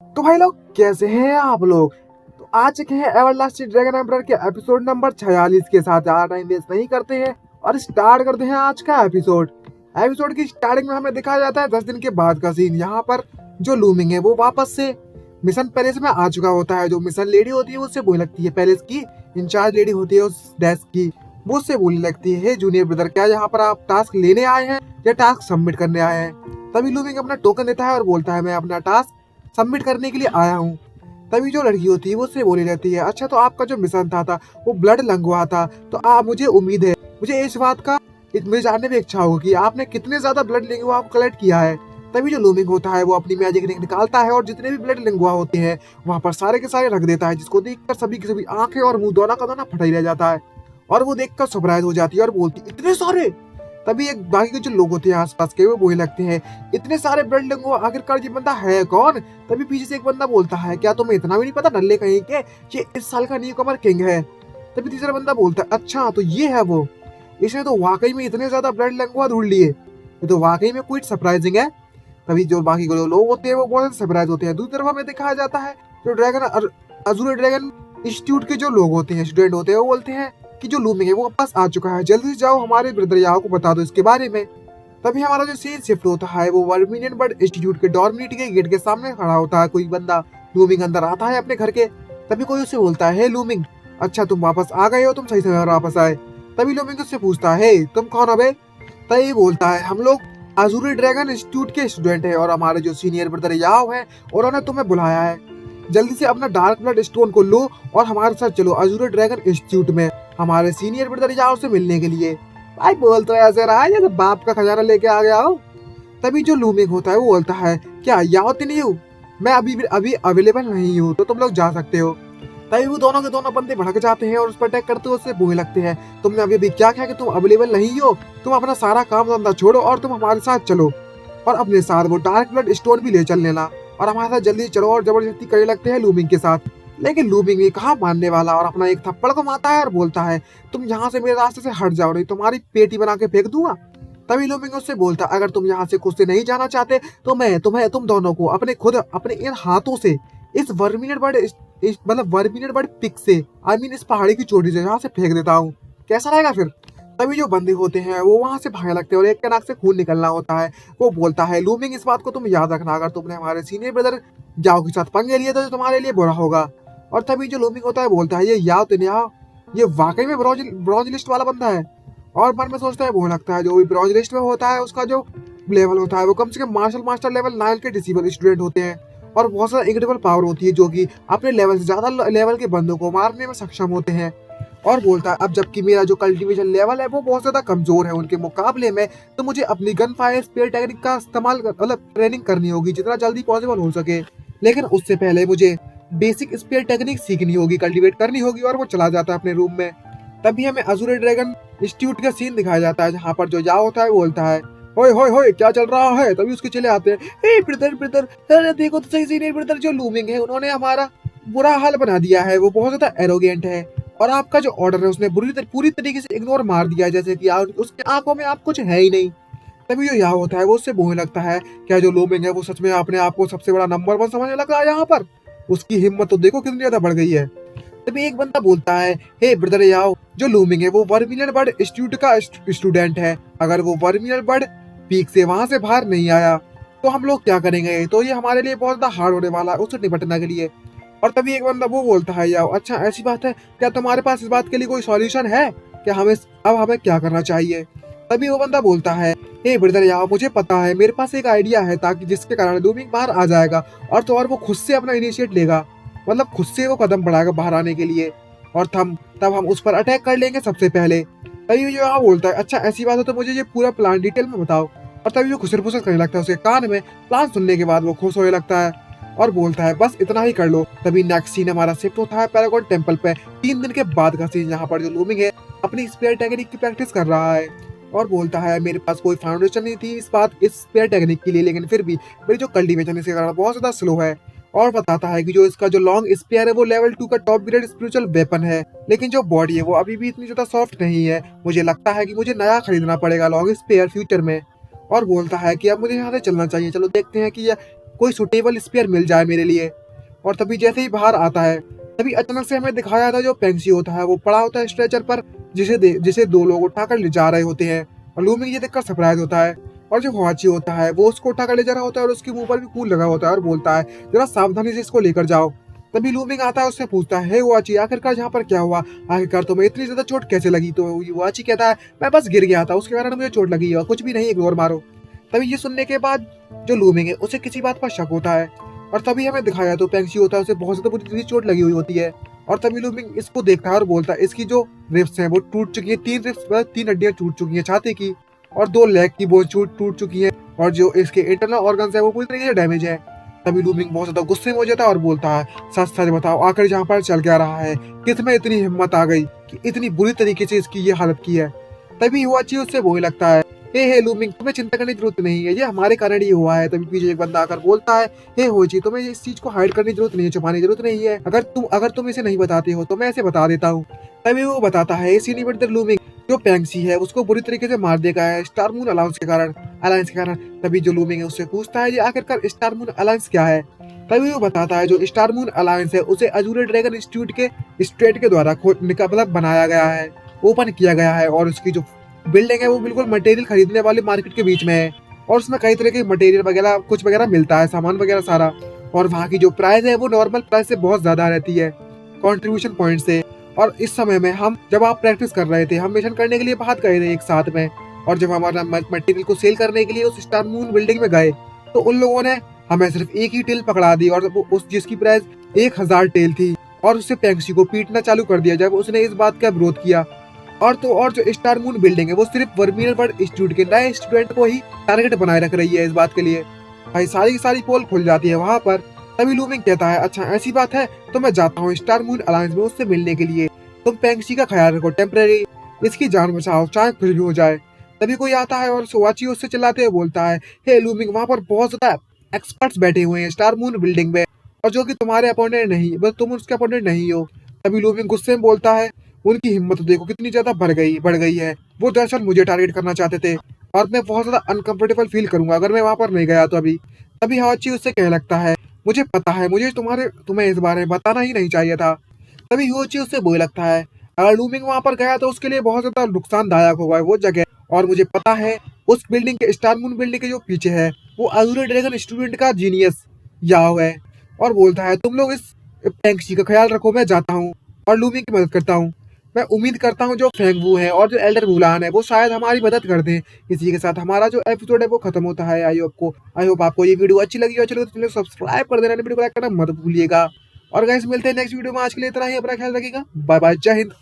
तो भाई लोग कैसे हैं आप लोग। तो आ चुके हैं एवरलास्टिंग ड्रैगन एम्परर के एपिसोड नंबर 46 के साथ। ज्यादा टाइम वेस्ट नहीं करते हैं और स्टार्ट करते हैं आज का एपिसोड। एपिसोड की स्टार्टिंग में हमें दिखाया जाता है 10 दिन के बाद का सीन। यहाँ पर जो लूमिंग है वो वापस से मिशन पैलेस में आ चुका होता है। जो मिशन लेडी होती है उससे बोलने लगती है, पैलेस की इंचार्ज लेडी होती है उस डेस्क की, वो उससे बोलने लगती है, हे जूनियर ब्रदर, क्या यहाँ पर आप टास्क लेने आए हैं या टास्क सबमिट करने आए हैं। तभी लूमिंग अपना टोकन देता है और बोलता है, मैं अपना टास्क सबमिट करने के लिए आया हूँ। तभी जो लड़की होती है वो उससे बोली रहती है, अच्छा तो आपका जो मिशन था वो ब्लड लंगवा था, तो मुझे उम्मीद है, मुझे इस बात का मुझे जानने में इच्छा होगी कि आपने कितने ज्यादा ब्लड लिंगुआ कलेक्ट किया है। तभी जो लूमिंग होता है वो अपनी मैजिक रिंग निकालता है और जितने भी ब्लड लिंगुआ होते हैं वहां पर सारे के सारे रख देता है, जिसको देखकर सभी की सभी आंखें और मुंह दोनों का दोनों फटा ही रह जाता है। और वो देखकर सरप्राइज हो जाती है और बोलती, इतने सारे। तभी एक बाकी के जो लोग होते हैं आसपास के वो बोलने लगते हैं, इतने सारे ब्लड लिंगुआ, आखिरकार ये बंदा है कौन। तभी पीछे से एक बंदा बोलता है, क्या तुम्हें इतना भी नहीं पता नल्ले कहीं के, ये इस साल का न्यू कमर किंग है। तभी तीसरा बंदा बोलता है, अच्छा तो ये है वो, इसने तो वाकई में इतने ज्यादा ब्लड लिंगुआ ढूंढ लिए, ये तो वाकई में क्विट सरप्राइजिंग है। तभी जो बाकी के लोग होते हैं वो बहुत सरप्राइज होते हैं। दूसरी तरफ हमें दिखाया जाता है जो ड्रैगन अजूर ड्रैगन इंस्टीट्यूट के जो लोग होते हैं, स्टूडेंट होते हैं, वो बोलते हैं कि जो लूमिंग है वो वापस आ चुका है, जल्दी से जाओ हमारे ब्रदर याओ को बता दो इसके बारे में। तभी हमारा जो सीन शिफ्ट होता है वो वर्मिनियन बर्ड इंस्टीट्यूट के डॉर्मिनेट के गेट के सामने खड़ा होता है। कोई बंदा लूमिंग अंदर आता है अपने घर के। तभी कोई उससे बोलता है, हे लूमिंग, अच्छा तुम वापस आ गए हो, तुम सही समय पर वापस आए। तभी लूमिंग उससे पूछता है, हे तुम कौन हो बे। तभी बोलता है, हम लोग अजूरी ड्रैगन इंस्टीट्यूट के स्टूडेंट है और हमारे जो सीनियर ब्रदर याओ है उन्होंने तुम्हें बुलाया है, जल्दी से अपना डार्क ब्लड स्टोन को लो और हमारे साथ चलो अजूरी ड्रैगन इंस्टीट्यूट में हमारे सीनियर ब्रदर याओ से मिलने के लिए। भाई बोल तो ऐसे रहा है जैसे बाप का खजाना लेके आ गया हो। तभी जो लूमिंग होता है वो बोलता है, क्या याओ नहीं हूँ, मैं अभी अवेलेबल नहीं हूँ, तो तुम लोग जा सकते हो। तभी वो दोनों के दोनों बंदे भड़क जाते हैं और उस पर अटैक करते हुए उससे बोलने लगते हैं, तुमने अभी क्या कहा कि तुम अवेलेबल नहीं हो, तुम अपना सारा काम धंधा छोड़ो और तुम हमारे साथ चलो और अपने साथ वो डार्क ब्लड स्टोन भी ले चल लेना और हमारे साथ जल्दी चलो। और जबरदस्ती करने लगते हैं लूमिंग के साथ, लेकिन लूमिंग भी कहाँ मानने वाला और अपना एक थप्पड़ को मारता है और बोलता है, तुम यहाँ से मेरे रास्ते से हट जाओ नहीं तुम्हारी पेटी बना के फेंक दूंगा। तभी लूमिंग उससे बोलता, अगर तुम यहाँ से खुद से नहीं जाना चाहते तो मैं तुम दोनों को अपने इन हाथों से इस वर्मिनेट बर्ड मतलब वर्मिनेट बर्ड पिक से इस पहाड़ी की चोटी से यहाँ से फेंक देता हूँ, कैसा रहेगा फिर। तभी जो बंदे होते हैं वो वहां से भागने लगते हैं और एक के नाक से खून निकलना होता है। वो बोलता है, लूमिंग इस बात को तुम याद रखना, अगर तुमने हमारे सीनियर ब्रदर याओ के साथ पंगे लिए तो तुम्हारे लिए बुरा होगा। और तभी जो लूमिंग होता है बोलता है, ये याओ तो याओ, ये वाकई में ब्रॉन्ज लिस्ट वाला बंदा है। और मन में सोचता है, वो लगता है जो भी ब्रॉन्ज लिस्ट में होता है उसका जो लेवल होता है वो कम से कम मार्शल मास्टर लेवल 9 के डिसेबल स्टूडेंट होते हैं और बहुत सारा इंक्रेडिबल पावर होती है जो कि अपने लेवल से ज्यादा लेवल के बंदों को मारने में सक्षम होते हैं। और बोलता है, अब जबकि मेरा जो कल्टीवेशन लेवल है वो बहुत ज्यादा कमजोर है उनके मुकाबले में, तो मुझे अपनी गन फायर स्पेयर टेक्निक का इस्तेमाल मतलब ट्रेनिंग करनी होगी जितना जल्दी पॉसिबल हो सके। लेकिन उससे पहले मुझे बेसिक स्पेयर टेक्निक सीखनी होगी, कल्टीवेट करनी होगी। और वो चला जाता है अपने रूम में। तभी हमें अजूर ड्रैगन इंस्टीट्यूट का सीन दिखाया जाता है जहाँ पर जो याओ होता है वो बोलता है, होय होय होय क्या चल रहा है। तभी उसके चले आते हैं, ए ब्रदर ब्रदर, अरे देखो तो सही सीनियर ब्रदर, जो लूमिंग है उन्होंने हमारा बुरा हाल बना दिया है, वो बहुत ज्यादा एरोगेंट है और आपका जो ऑर्डर है उसने पूरी तरीके से इग्नोर मार दिया है, जैसे कि उसकी आंखों में आप कुछ है ही नहीं। तभी जो यहाँ होता है वो उससे बोलने लगता है, क्या जो लूमिंग है वो सच में अपने आप को सबसे बड़ा नंबर 1 समझने लगा है यहाँ पर, उसकी हिम्मत तो देखो कितनी ज्यादा बढ़ गई है। तभी एक बंदा बोलता है, हे ब्रदर याओ, जो लूमिंग है वो वर्मिनल बर्ड इंस्टीट्यूट का स्टूडेंट है, अगर वो वर्मिनल बर्ड पीक से वहां से बाहर नहीं आया तो हम लोग क्या करेंगे, तो ये हमारे लिए बहुत ज्यादा हार्ड होने वाला है उससे निपटने के लिए। और तभी एक बंदा वो बोलता है, याओ अच्छा ऐसी बात है, क्या तुम्हारे पास इस बात के लिए कोई सॉल्यूशन है, क्या हमें क्या करना चाहिए। तभी वो बंदा बोलता है, हे ब्रदर याओ, मुझे पता है, मेरे पास एक आइडिया है ताकि जिसके कारण लूमिंग बाहर आ जाएगा और वो खुद से अपना इनिशिएट लेगा, मतलब खुद से वो कदम बढ़ाएगा बाहर आने के लिए और तब हम उस पर अटैक कर लेंगे सबसे पहले। तभी जो यहाँ बोलता है, अच्छा ऐसी बात है तो मुझे ये पूरा प्लान डिटेल में बताओ। और तभी वो खुसर फुसर करने लगता है उसके कान में। प्लान सुनने के बाद वो खुश होने लगता है और बोलता है, बस इतना ही कर लो। तभी नेक्स्ट सीन हमारा शिफ्ट होता है पैरागॉन टेम्पल पे। 3 दिन के बाद का सीन, यहाँ पर जो लूमिंग है अपनी स्पेयर टेक्निक की प्रैक्टिस कर रहा है और बोलता है, मेरे पास कोई फाउंडेशन नहीं थी इस स्पेयर टेक्निक के लिए, लेकिन फिर भी मेरी जो कल्टीवेशन इसके कारण बहुत ज्यादा स्लो है। और बताता है कि जो इसका जो लॉन्ग स्पेयर है वो लेवल 2 का टॉप ग्रेड स्पिरिचुअल वेपन है, लेकिन जो बॉडी है वो अभी भी इतनी ज्यादा सॉफ्ट नहीं है, मुझे लगता है कि मुझे नया खरीदना पड़ेगा लॉन्ग स्पेयर फ्यूचर में। और बोलता है कि अब मुझे यहाँ से चलना चाहिए, चलो देखते हैं कि कोई सुटेबल स्पेयर मिल जाए मेरे लिए। और तभी जैसे ही बाहर आता है, तभी अचानक से हमें दिखाया था जो पेंसी होता है वो पड़ा होता है स्ट्रेचर पर, जिसे दो लोग उठाकर ले जा रहे होते हैं। और लूमिंग ये देखकर सरप्राइज होता है। और जो हुआची होता है वो उसको उठाकर ले जा रहा होता है और उसके मुंह पर भी खून लगा होता है और बोलता है जरा सावधानी से इसको लेकर जाओ। तभी लूमिंग आता है, उससे पूछता है, हे हुआची, आखिरकार यहाँ पर क्या हुआ? आखिरकार तुम्हें इतनी ज्यादा चोट कैसे लगी? तो हुआची कहता है, मैं बस गिर गया था, उसके कारण मुझे चोट लगी है, कुछ भी नहीं, इग्नोर मारो। तभी ये सुनने के बाद जो लूमिंग है उसे किसी बात पर शक होता है। और तभी हमें दिखाया तो पेंसी होता है, उसे बहुत ज्यादा बुरी चोट लगी हुई होती है। और तभी लूमिंग इसको देखता है और बोलता है, इसकी जो रिब्स हैं वो टूट चुकी है, 3 रिब्स, 3 हड्डियां टूट चुकी हैं छाती की, और 2 लेग की बोन टूट चुकी है, और जो इसके इंटरनल ऑर्गन्स है वो पूरी तरीके से डैमेज है। तभी लूमिंग बहुत ज्यादा गुस्से में हो जाता है और बोलता है, सच सच बताओ, आखिर यहाँ पर चल क्या रहा है? किसमें इतनी हिम्मत आ गई कि इतनी बुरी तरीके से इसकी ये हालत की है? तभी हुआची उससे वही लगता है, हे लूमिंग, तुम्हें चिंता करने की जरूरत नहीं है, ये हमारे कारण ही हुआ है। तभी पीछे एक बंदा आकर बोलता है, हे होची, तुम्हें इस चीज को हाइड करने की जरूरत नहीं है, छुपाने की जरूरत नहीं है, अगर तुम इसे नहीं बताते हो तो मैं इसे बता देता हूँ। तभी वो बताता है, इसी नहीं बढ़ते लूमिंग जो पेंसी है उसको बुरी तरीके से मार देगा है स्टार मून अलायंस के कारण। तभी जो लूमिंग है उससे पूछता है, ये आखिरकार स्टार मून अलायंस क्या है? तभी वो बताता है, जो स्टार मून अलायंस है उसे अजूरे ड्रैगन इंस्टीट्यूट के स्ट्रेट के द्वारा मतलब बनाया गया है, ओपन किया गया है। और उसकी जो बिल्डिंग है वो बिल्कुल मटेरियल खरीदने वाले मार्केट के बीच में है, और उसमें कई तरह के मटेरियल वगैरह कुछ वगैरह मिलता है, सामान वगैरह सारा। और वहाँ की जो प्राइस है वो नॉर्मल प्राइस से बहुत ज्यादा रहती है, कंट्रीब्यूशन पॉइंट से। और इस समय में जब आप प्रैक्टिस कर रहे थे, हम मिशन करने के लिए बाहर गए थे एक साथ में, और जब हमारा मटेरियल को सेल करने के लिए उस स्टार मून बिल्डिंग में गए, तो उन लोगों ने हमें सिर्फ एक ही टेल पकड़ा दी, और उस जिसकी प्राइस 1000 टेल थी, और उससे पेंसी को पीटना चालू कर दिया जब उसने इस बात का विरोध किया। और जो स्टार मून बिल्डिंग है वो सिर्फ वर्मियल वर्ल्ड इंस्टीट्यूट के नए स्टूडेंट को ही टारगेट बनाए रख रही है इस बात के लिए। भाई सारी की सारी पोल खुल जाती है वहाँ पर। तभी लूमिंग कहता है, अच्छा ऐसी बात है तो मैं जाता हूँ स्टार मून अलायंस में उससे मिलने के लिए, तुम पेंसी का ख्याल रखो, टेम्परेरी इसकी जान बचाओ, चाहे कुछ भी हो जाए। तभी कोई आता है और सुवाची उससे चिल्लाते हुए बोलता है, हे लूमिंग, वहाँ पर बहुत ज्यादा एक्सपर्ट्स बैठे हुए हैं स्टार मून बिल्डिंग में, और जो कि तुम्हारे अपोनेंट नहीं, बस तुम उसके अपोनेंट नहीं हो। तभी लूमिंग गुस्से में बोलता है, उनकी हिम्मत देखो कितनी ज्यादा बढ़ गई है, वो दरअसल मुझे टारगेट करना चाहते थे, और मैं बहुत ज्यादा अनकंफर्टेबल फील करूंगा अगर मैं वहां पर नहीं गया तो। अभी तभी हाची उससे कहने लगता है, मुझे पता है, मुझे तुम्हें इस बारे में बताना ही नहीं चाहिए था। तभी होची उससे बोलने लगता है, अगर लूमिंग वहां पर गया तो उसके लिए बहुत ज्यादा नुकसानदायक होगा वो जगह, और मुझे पता है उस बिल्डिंग के स्टार मून बिल्डिंग के जो पीछे है वो अजूरे ड्रैगन स्टूडेंट का जीनियस याओ है। और बोलता है, तुम लोग इस टैंक्सी का ख्याल रखो, मैं जाता हूँ और लूमिंग की मदद करता हूँ। मैं उम्मीद करता हूँ जो फेंगवू है और जो एल्डर मुलान है वो शायद हमारी मदद कर दें। इसी के साथ हमारा जो एपिसोड है वो खत्म होता है। आई होप आपको ये वीडियो अच्छी लगी हो, चलो तो चैनल सब्सक्राइब कर देना, वीडियो को लाइक करना मत भूलिएगा। और गाइस मिलते हैं नेक्स्ट वीडियो में, आज के लिए इतना ही, अपना ख्याल रखिएगा, बाय बाय, जय हिंद।